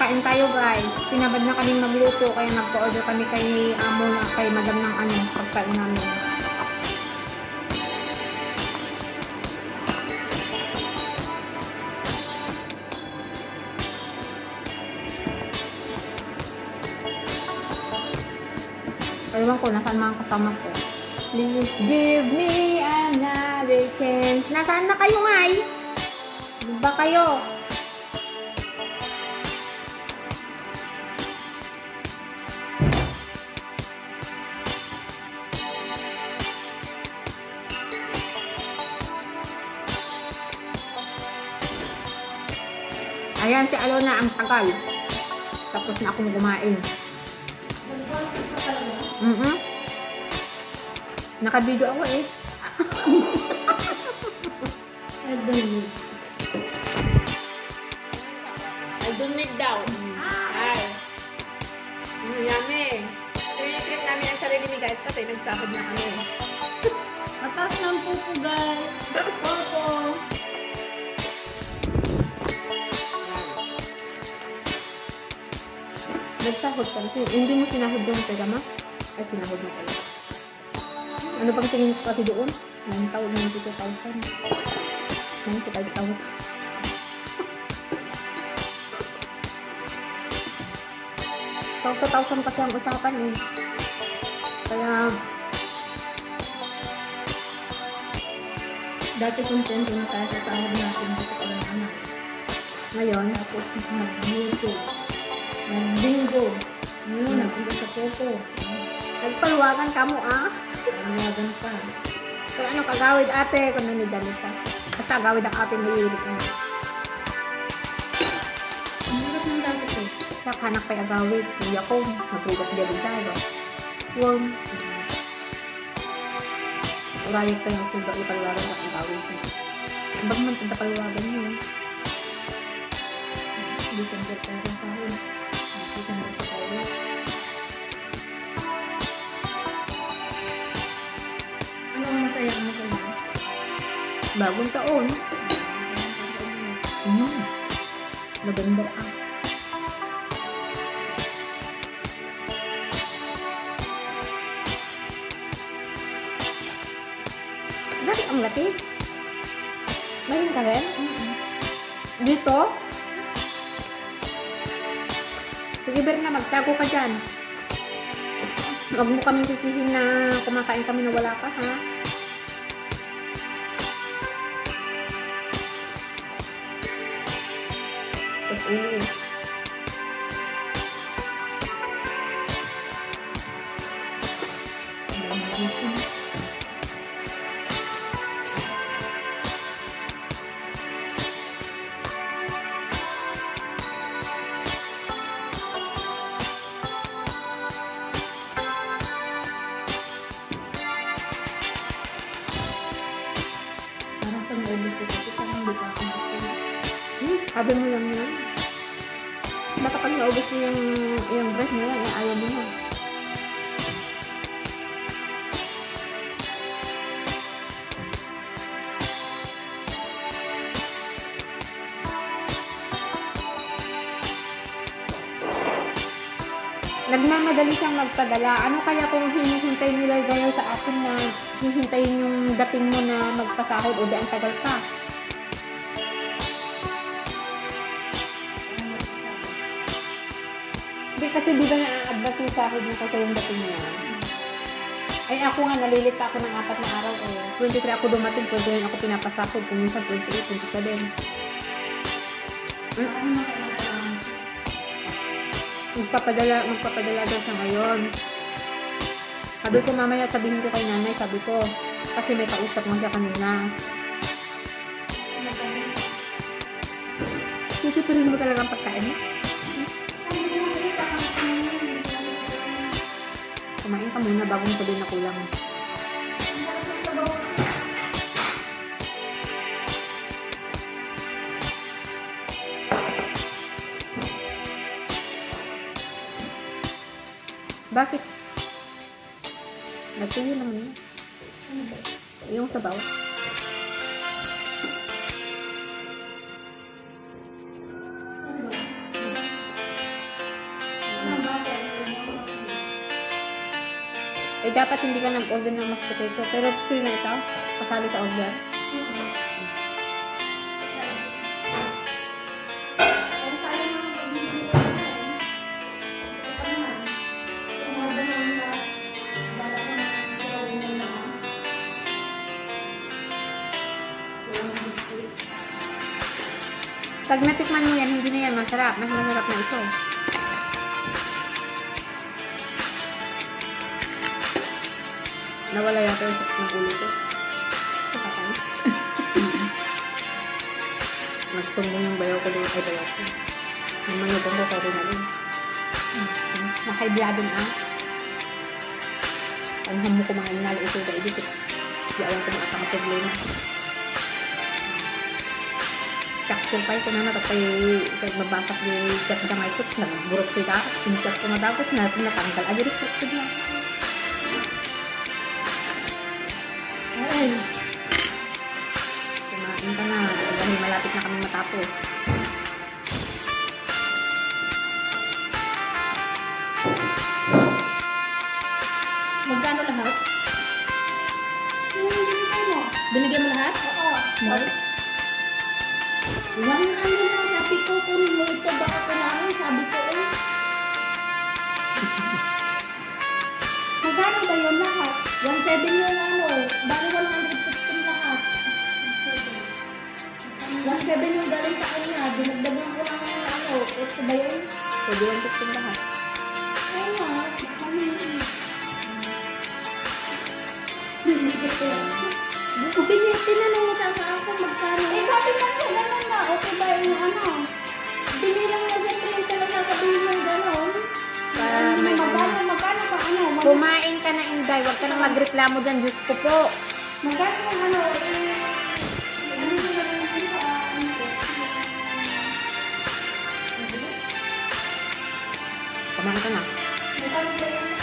Kain tayo guys. Pinabad na kaming magluto kaya nagpa-order kami kay amo na kay madam ng ano, pagkain namin. Ewan ko, nasaan mga kasama ko. Please give me another chance. Nasaan na kayo, ngay? Ba kayo? Ayan si Alona, ang tagal. Tapos na akong kumain. Naka-video ako eh. I don't need daw. Ay. Yummy. Tinitreat namin ang sarili ni guys kasi nagsahod na kami. Atas ng pupo guys. Popo. Nagsahod ka kasi. Hindi mo sinahod yung pera mo? Ay, sinahod mo pala. Ano pang tingin ko kasi doon? 92,000. 95,000. Thousand kasi ang usapan eh. Kaya, Dati kontento na tayo sa sahod natin. Dito ka lang anak. ngayon, Tapos nag-luto. Nag-bingo. Ngayon, nag-ulo sa popo. nagpaluwagan ka mo ah. Nalagan pa. So ano kagawid ate kung nanidali ka. Basta gawid ang ating hihilig mo. Ang hirap ng dapat eh. Sa kanak pa agawid. Hindi ako magrugas din tayo. Warm. Urayag pa yung suga ipaluwagan sa agawid mo. Bag man tinta paluwagan mo. December tayo sa sahod. December pa tayo. Anong masaya mo sa inyo? Bagong taon. Maganda ah. Bakit ang laki? Meron ka rin? Dito? Sige, Berna, magtago ka dyan. Huwag mo kaming sisihin na kumakain kami na wala ka, ha? Tapos ulo. Parang pag naubos ko kasi parang hindi pa ako makasaya. Sabi mo lang yan. Baka pag naubos mo yung breast mo yan, ayaw mo na. Nagmamadali siyang magpadala. Ano kaya kung hinihintay nila gaya sa atin na hihintayin yung dating mo na magpasahod o di ang tagal pa? Hindi kasi di ba na-advance yung sahod mo kasi yung dating niya? Ay ako nga, nalilita ako ng 4 na araw eh. 23 ako dumating, 29 ako pinapasahod. Kung minsan 28, 27. Ano na kailangan? Magpapadala daw siya ngayon. Sabi ko mamaya sabihin ko kay nanay, sabi ko. Kasi may kausap mo siya kanina. Titipirin mo talaga ang pagkain mo? Kumain ka muna bago mo sabihin na kulang. Bakit? Nagtuyo naman yun. Yung sabaw. Eh, dapat hindi ka nag-order ng mashed potato. Pero free na ito. Kasali sa order. Pag natikman mo yan, hindi na yan masarap. Mas masarap na ito. Nawala yata yung sakit ng ulo ko. Sakatan. Nagsumbong yung bayaw ko doon. Ay, bayaw ko. Yung manugang ko kaya na rin. Nakaibiyadon ah. Ang hamo ko mga inalo ito ba ibig. Di alam ko mga tanga problema. Kaksul pa ito na natapay magbasak di chat na may ikot. Nagburot sila. Pinchat ko na tapos natanggal. Adi restricted na. Ay. Kumain ka na. Dahil malapit na kami matapos. Magkano lahat? Binigyan mo lahat? Oo. No? One ano na, sabi ko, kunin mo ito, baka kailangan, sabi ko eh. Magkano ba yun lahat? 1.7 yung ano, bali 115 lahat. 1.7 yung galing sa kanya, dinagdagan ko lang ng ano, ito ba yun? Pwede 115 lahat. Oo nga, kami. Tinanong mo sa ako magkano. Eh, sabi nga niya, gano'n na. Okay ba yung ano? Binilang na siyempre yung talaga sabihin mo gano'n. Para may Magkano ba ano? Kumain ka na, Inday. Huwag ka nang magreklamo dyan. Diyos ko po. Magkano yung ano? Ano yung Kumain ka na. magkano ba yung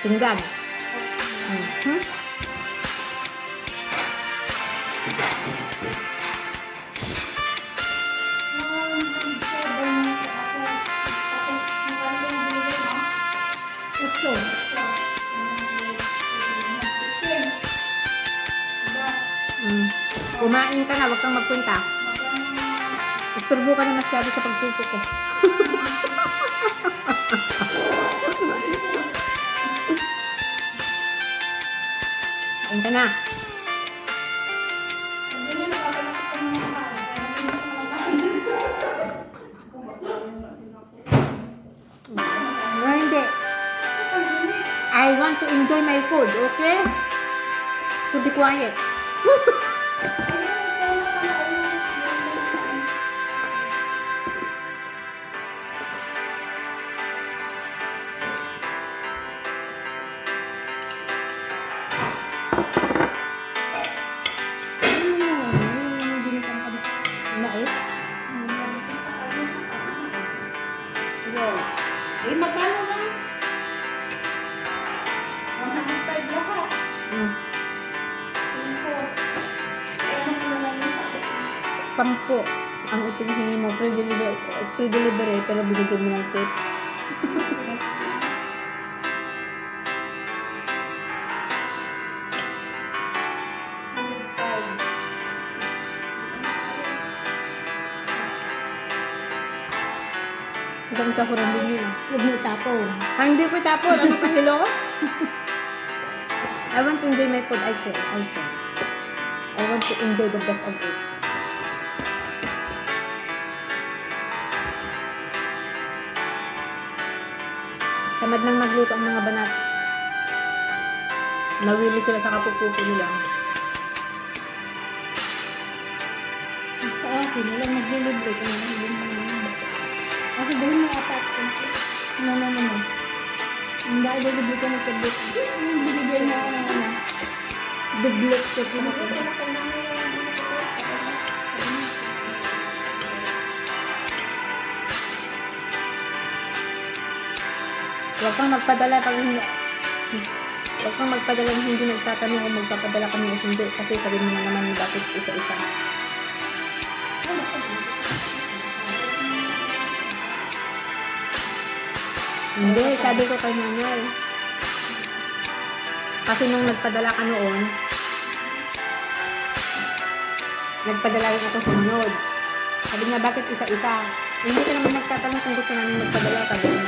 Pinggan. Kumain ka na. Huwag kang magpunta. Isturbo ka na masyado sa pagsuso ko. Kain ka na. No, hindi. I want to enjoy my food, okay? So be quiet. Eh, magkano lang? 105 lahat. Sampo ang itinhingi mo. Pre-delivery, pero binigyan mo ng tip. Isang sahuran din yun. Huwag mo itapon. Hindi ko tapon. Ano pa hilo ko? I want to enjoy my food. I say. I want to enjoy the best of it. Tamad nang magluto ang mga banat. Nawili sila sa kapupupo nila. Sa akin, walang maglilibre ko na ako gawin mo apat. No. Hindi ako libre ko na sa bit. Binigay mo ako ng ano. Biglet ko po ako. Huwag kang magpadala pag hindi. Huwag kang magpadala na hindi nagtatanong kung magpapadala kami o hindi. Kasi sabihin mo naman bakit isa-isa. Hindi, sabi ko kay nanay. Kasi nung nagpadala ka noon, nagpadala rin ako sumunod. Sabi niya, bakit isa-isa? Hindi ka naman nagtatanong kung gusto namin magpadala. Sabi niya.